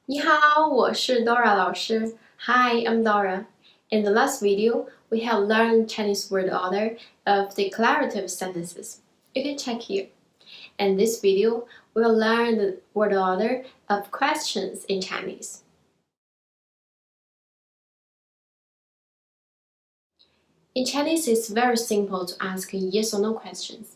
你好，我是 Dora 老师。Hi, I'm Dora. In the last video, we have learned Chinese word order of declarative sentences. You can check here. In this video, we'll learn the word order of questions in Chinese. In Chinese, it's very simple to ask yes or no questions.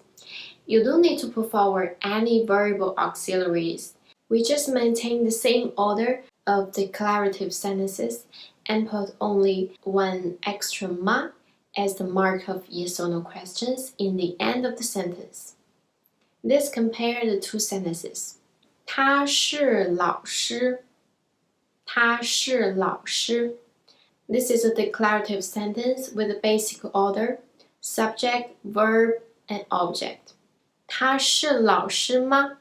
You don't need to put forward any variable auxiliaries. We just maintain the same order of declarative sentences and put only one extra ma as the mark of yes or no questions in the end of the sentence. Let's compare the two sentences. 他是老师。他是老师。This is a declarative sentence with a basic order, subject, verb, and object. 他是老师吗？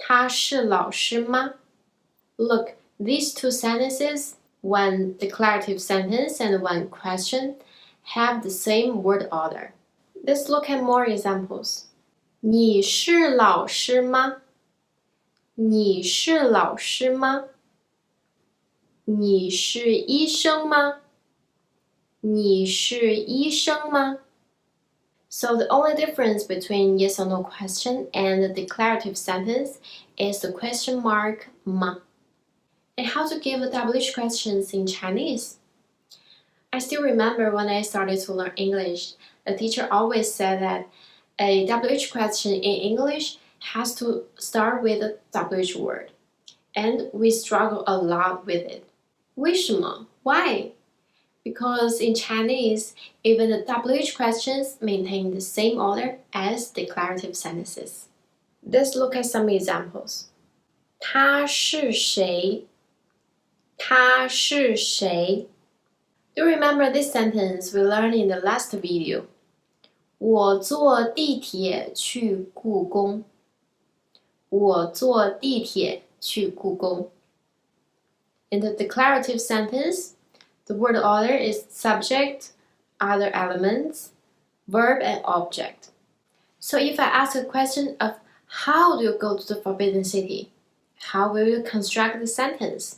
他是老师吗？ Look, these two sentences, one declarative sentence and one question, have the same word order. Let's look at more examples. 你是老师吗？你是老师吗？你是医生吗？你是医生吗？ So the only difference between yes or no question and the declarative sentence is the question mark ma. And how to give WH questions in Chinese? I still remember when I started to learn English, the teacher always said that a WH question in English has to start with a WH word. And we struggle a lot with it. 为什么? Why? Because in Chinese, even the WH questions maintain the same order as declarative sentences. Let's look at some examples. 他是谁？他是谁？ Do you remember this sentence we learned in the last video? 我坐地铁去故宫。我坐地铁去故宫。In the declarative sentence, the word order is subject, other elements, verb, and object. So if I ask a question of how do you go to the Forbidden City, how will you construct the sentence?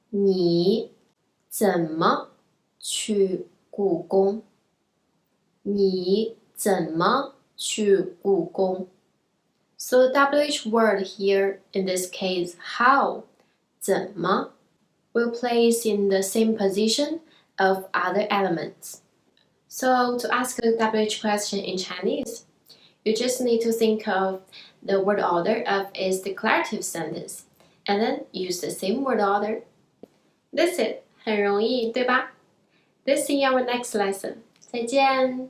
你怎么去故宫？你怎么去故宫？ So the WH word here, in this case, how, 怎么, will place in the same position of other elements. So to ask a WH question in Chinese, you just need to think of the word order of its declarative sentence, and then use the same word order. That's it, 很容易，对吧? Let's see our next lesson. 再见。